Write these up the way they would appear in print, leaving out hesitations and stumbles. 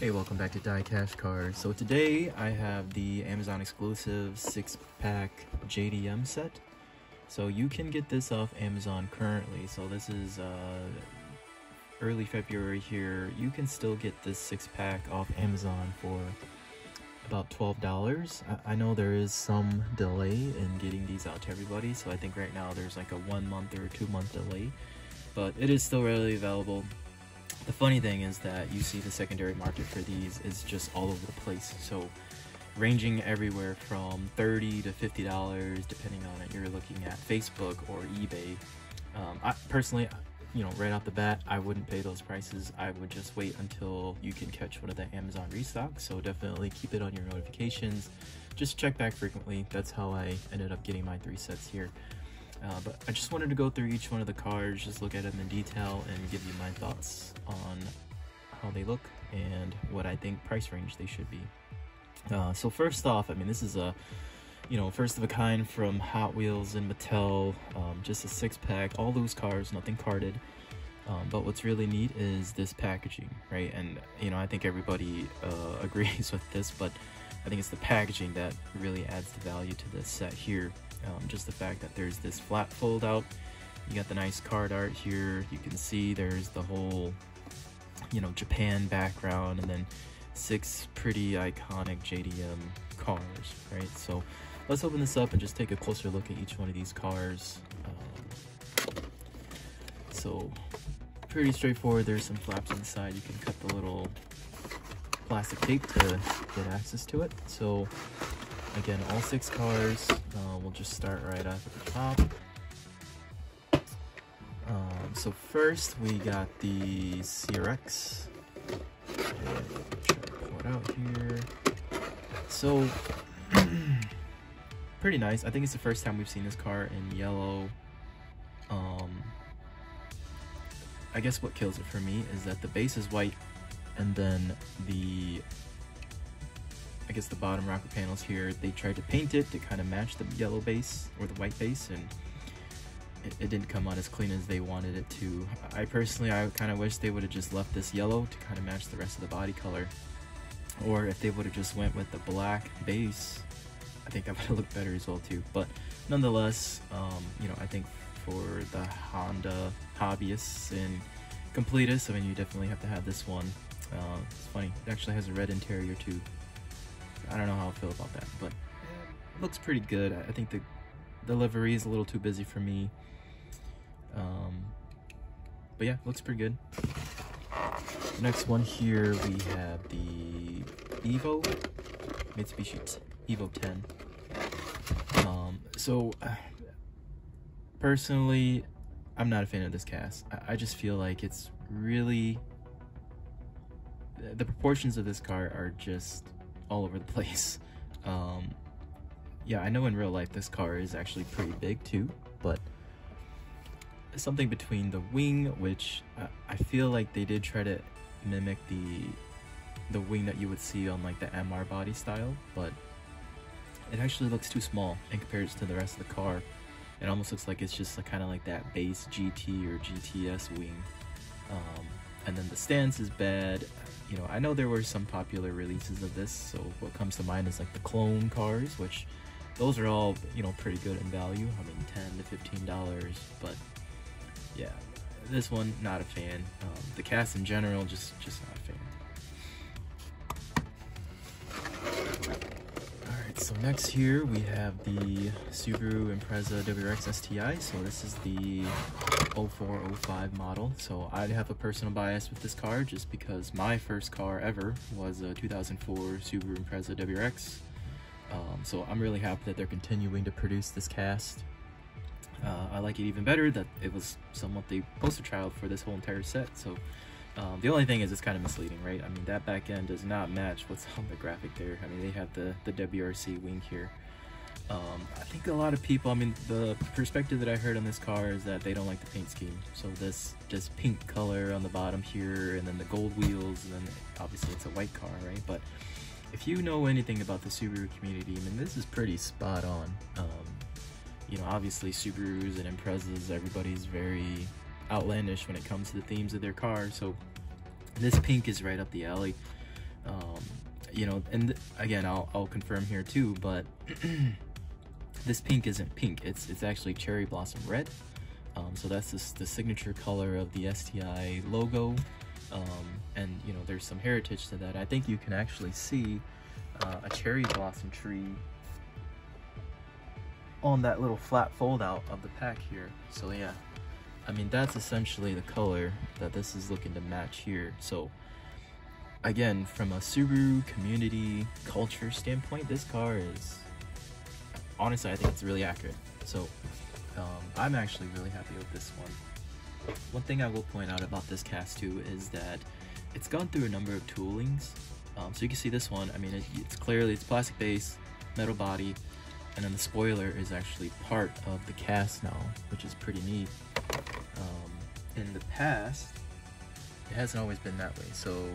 Hey, welcome back to DieCash Cars. So today I have the Amazon exclusive 6-pack JDM set. So you can get this off Amazon currently. So this is early February here. You can still get this 6-pack off Amazon for about $12. I know there is some delay in getting these out to everybody. So I think right now there's like a 1 month or 2 month delay, but it is still readily available. The funny thing is that you see the secondary market for these is just all over the place. So ranging everywhere from $30 to $50, depending on it. You're looking at Facebook or eBay. I personally, right off the bat, I wouldn't pay those prices. I would just wait until you can catch one of the Amazon Restocks. So definitely keep it on your notifications. Just check back frequently. That's how I ended up getting my 3 sets here. But I just wanted to go through each one of the cars, just look at them in detail and give you my thoughts on how they look and what I think price range they should be. So first off, I mean, this is a, first of a kind from Hot Wheels and Mattel, just a 6-pack, all those cars, nothing carded. But what's really neat is this packaging, right? And, I think everybody agrees with this, but I think it's the packaging that really adds the value to this set here. Just the fact that there's this flat fold out, you got the nice card art here, you can see there's the whole, Japan background, and then 6 pretty iconic JDM cars, right? So let's open this up and just take a closer look at each one of these cars. So pretty straightforward. There's some flaps on the side, you can cut the little plastic tape to get access to it. So again, all 6 cars. We'll just start right off at the top. So first we got the Wrx. Try to pull it out here. So pretty nice. I think it's the first time we've seen this car in yellow. I guess what kills it for me is that the base is white, and then the bottom rocker panels here, they tried to paint it to kind of match the yellow base or the white base, and it didn't come out as clean as they wanted it to. I kind of wish they would have just left this yellow to kind of match the rest of the body color, or if they would have just went with the black base, I think that would have looked better as well too. But nonetheless, I think for the Honda hobbyists and completists, I mean, you definitely have to have this one. It's funny, it actually has a red interior too. I don't know how I feel about that, but it looks pretty good. I think the livery is a little too busy for me. But yeah, looks pretty good. The next one here, we have the Mitsubishi Evo 10. Personally, I'm not a fan of this cast. I just feel like it's really, the proportions of this car are just all over the place. Yeah, I know in real life this car is actually pretty big too, but something between the wing, which I feel like they did try to mimic the wing that you would see on like the MR body style, but it actually looks too small in comparison to the rest of the car. It almost looks like it's just kind of like that base GT or GTS wing. And then the stance is bad. I know there were some popular releases of this, so what comes to mind is like the clone cars, which those are all, pretty good in value. I mean, $10 to $15, but yeah, this one, not a fan. The cast in general, just not a fan. Alright, so next here we have the Subaru Impreza Wrx Sti. So this is the 0405 model. So I have a personal bias with this car just because my first car ever was a 2004 Subaru Impreza Wrx. So I'm really happy that they're continuing to produce this cast. I like it even better that it was somewhat the poster child for this whole entire set. So the only thing is it's kind of misleading, right? I mean, that back end does not match what's on the graphic there. I mean, they have the WRC wing here. I think a lot of people, I mean, the perspective that I heard on this car is that they don't like the paint scheme. So this pink color on the bottom here, and then the gold wheels, and then obviously it's a white car, right? But if you know anything about the Subaru community, I mean, this is pretty spot on. Obviously Subarus and Imprezas, everybody's very outlandish when it comes to the themes of their cars. So this pink is right up the alley. you know, and again, I'll confirm here too, but this pink isn't pink. It's actually cherry blossom red. So that's the signature color of the STI logo. And you know, there's some heritage to that. I think you can actually see a cherry blossom tree on that little flat fold out of the pack here. So yeah, I mean, that's essentially the color that this is looking to match here. So again, from a Subaru community culture standpoint, this car is, honestly, I think it's really accurate. So I'm actually really happy with this one. One thing I will point out about this cast too is that it's gone through a number of toolings. So you can see this one, I mean, it's clearly, it's plastic base, metal body, and then the spoiler is actually part of the cast now, which is pretty neat. In the past, it hasn't always been that way. So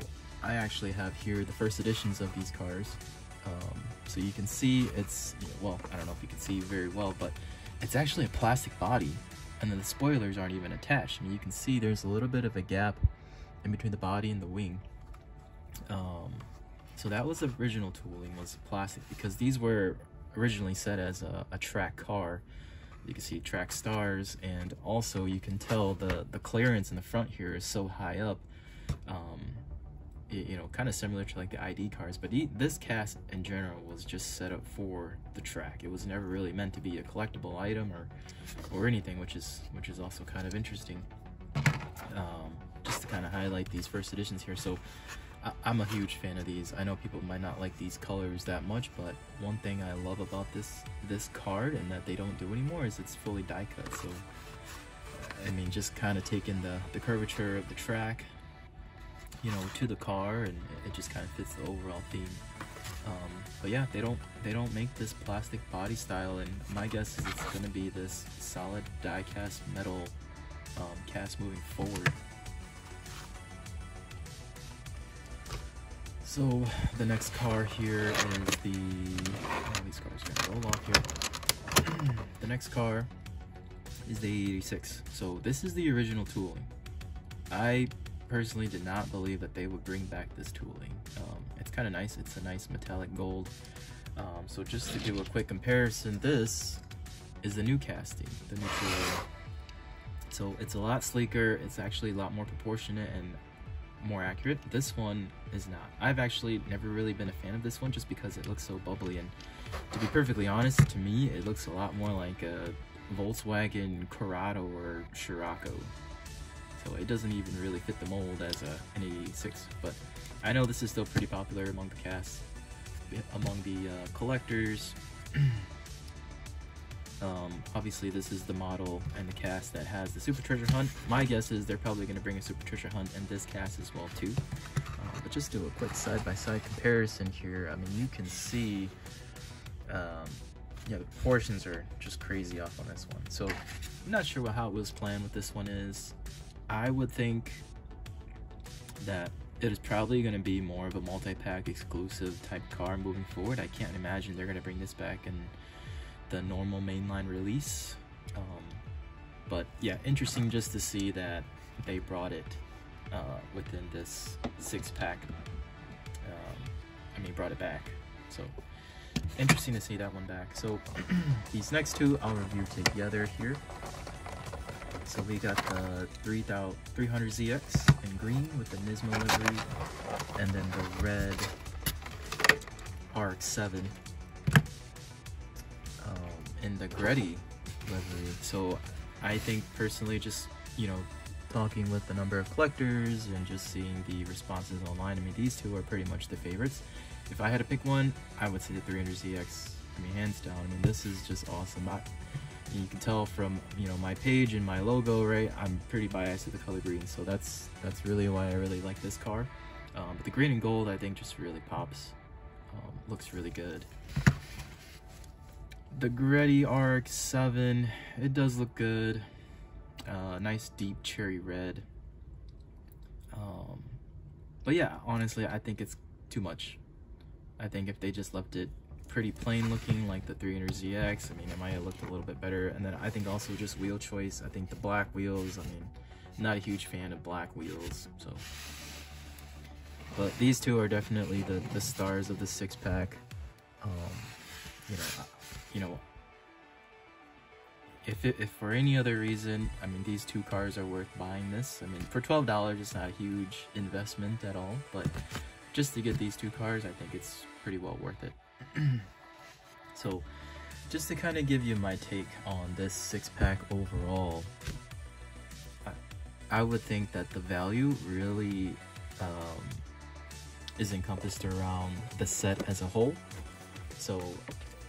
I actually have here the first editions of these cars. So you can see it's, you know, well, I don't know if you can see very well, but it's actually a plastic body, and then the spoilers aren't even attached. I mean, you can see there's a little bit of a gap in between the body and the wing. So that was the original tooling, was plastic, because these were originally set as a track car. You can see track stars, and also you can tell the clearance in the front here is so high up. You know, kind of similar to like the ID cars, but this cast in general was just set up for the track. It was never really meant to be a collectible item or anything, which is also kind of interesting. Just to kind of highlight these first editions here. So I'm a huge fan of these. I know people might not like these colors that much, but one thing I love about this card, and that they don't do anymore, is it's fully die cut. So I mean, just kind of taking the curvature of the track, you know, to the car, and it just kind of fits the overall theme. But yeah, they don't make this plastic body style, and my guess is it's going to be this solid die cast metal cast moving forward. So the next car here is these cars are gonna roll off here. The next car is the 86. So this is the original tooling. I personally did not believe that they would bring back this tooling. It's kind of nice. It's a nice metallic gold. So just to do a quick comparison, this is the new casting, the new tooling. So it's a lot sleeker. It's actually a lot more proportionate and more accurate. This one is not. I've actually never really been a fan of this one, just because it looks so bubbly, and to be perfectly honest, to me it looks a lot more like a Volkswagen Corrado or Scirocco. So it doesn't even really fit the mold as an 86, but I know this is still pretty popular among the cast, among the collectors. Obviously this is the model and the cast that has the Super Treasure Hunt. My guess is they're probably going to bring a Super Treasure Hunt in this cast as well too. But just do a quick side-by-side comparison here. I mean, you can see yeah, the proportions are just crazy off on this one. So I'm not sure what Hot Wheels' plan with this one is. I would think that it is probably going to be more of a multi-pack exclusive type car moving forward. I can't imagine they're going to bring this back in the normal mainline release. But yeah, interesting just to see that they brought it within this 6-pack. I mean, brought it back. So interesting to see that one back. So these next two I'll review together here. So we got the 300ZX in green with the Nismo livery, and then the red Rx 7 in the Gretty livery. So I think personally, just, you know, talking with the number of collectors and just seeing the responses online, I mean, these two are pretty much the favorites. If I had to pick one, I would say the 300ZX. I mean, hands down. I mean, this is just awesome. You can tell from, you know, my page and my logo, right? I'm pretty biased to the color green, so that's really why I really like this car. But the green and gold, I think, just really pops. Looks really good. The Gretty Rx 7, it does look good. Nice deep cherry red. But yeah, honestly, I think it's too much. I think if they just left it pretty plain looking like the 300ZX, I mean, it might have looked a little bit better. And then I think also just wheel choice. I think the black wheels, I mean, not a huge fan of black wheels. So But these two are definitely the stars of the 6-pack. You know, if for any other reason, I mean, these two cars are worth buying this. I mean, for $12, it's not a huge investment at all, but just to get these two cars, I think it's pretty well worth it. So, just to kind of give you my take on this 6-pack overall, I would think that the value really is encompassed around the set as a whole. So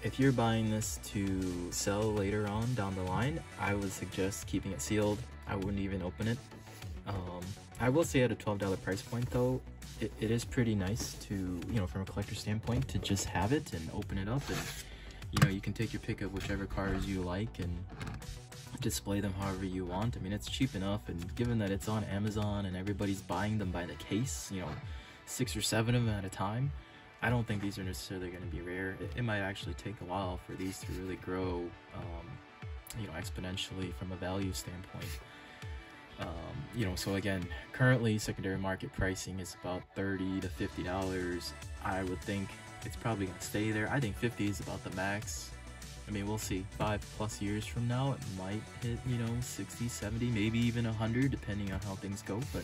if you're buying this to sell later on down the line, I would suggest keeping it sealed. I wouldn't even open it. I will say at a $12 price point though, it is pretty nice to, you know, from a collector standpoint, to just have it and open it up, and you know, you can take your pick of whichever cars you like and display them however you want. I mean, it's cheap enough, and given that it's on Amazon and everybody's buying them by the case, you know, 6 or 7 of them at a time, I don't think these are necessarily going to be rare. It might actually take a while for these to really grow, you know, exponentially from a value standpoint. You know, so again, currently secondary market pricing is about $30 to $50. I would think it's probably going to stay there. I think 50 is about the max. I mean, we'll see. 5+ years from now, it might hit, you know, 60, 70, maybe even 100, depending on how things go. But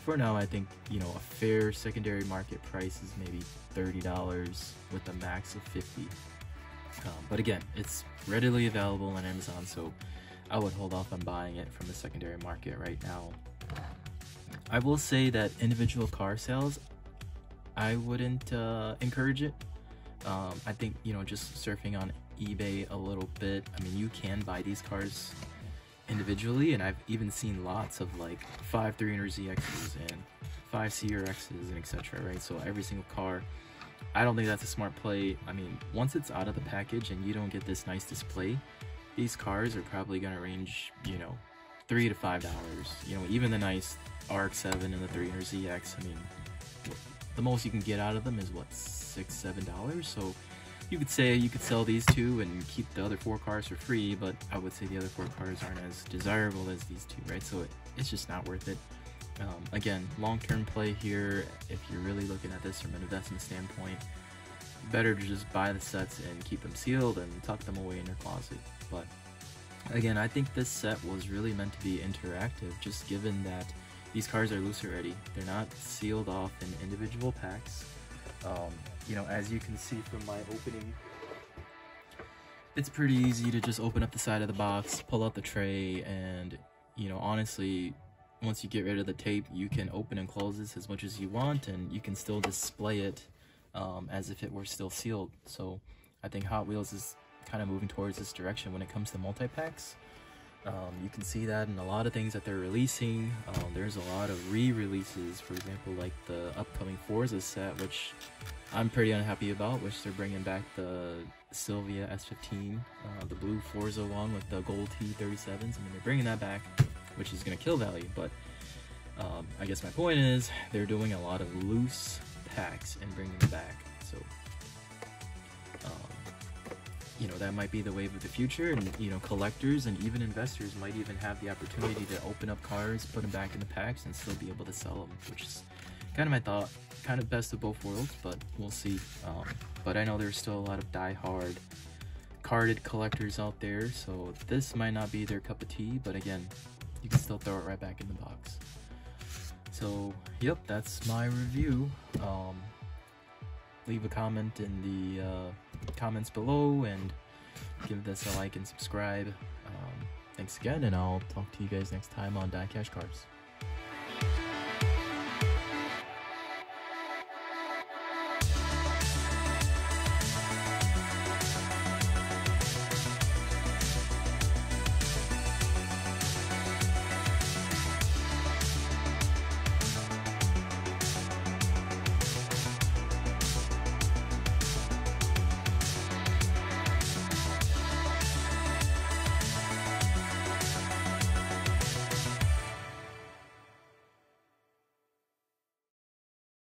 for now, I think, you know, a fair secondary market price is maybe $30 with a max of 50. But again, it's readily available on Amazon, so I would hold off on buying it from the secondary market right now. I will say that individual car sales, I wouldn't encourage it. I think, you know, just surfing on eBay a little bit, I mean, you can buy these cars individually, and I've even seen lots of like 5 300ZXs and 5 CRXs and etc, right? So every single car, I don't think that's a smart play. I mean, once it's out of the package and you don't get this nice display, these cars are probably going to range, you know, $3 to $5. You know, even the nice RX-7 and the 300ZX, I mean, the most you can get out of them is what, $6, $7? So you could say you could sell these two and keep the other 4 cars for free, but I would say the other 4 cars aren't as desirable as these two, right? So it's just not worth it. Again, long-term play here, if you're really looking at this from an investment standpoint, better to just buy the sets and keep them sealed and tuck them away in your closet. But again, I think this set was really meant to be interactive, just given that these cars are loose already. They're not sealed off in individual packs. You know, as you can see from my opening, it's pretty easy to just open up the side of the box, pull out the tray, and, you know, honestly, once you get rid of the tape, you can open and close this as much as you want, and you can still display it as if it were still sealed. So I think Hot Wheels is kind of moving towards this direction when it comes to multi-packs. You can see that in a lot of things that they're releasing. There's a lot of re-releases, for example, like the upcoming Forza set, which I'm pretty unhappy about, which they're bringing back the Sylvia S15, the blue Forza one with the gold T37s. I mean, they're bringing that back, which is going to kill value, but I guess my point is they're doing a lot of loose packs and bringing them back. So you know, that might be the wave of the future, and you know, collectors and even investors might even have the opportunity to open up cars, put them back in the packs, and still be able to sell them, which is kind of my thought. Kind of best of both worlds, but we'll see. But I know there's still a lot of die-hard carded collectors out there, so this might not be their cup of tea, but again, you can still throw it right back in the box. So yep, that's my review. Leave a comment in the comments below and give this a like and subscribe. Thanks again, and I'll talk to you guys next time on DieCash Cars.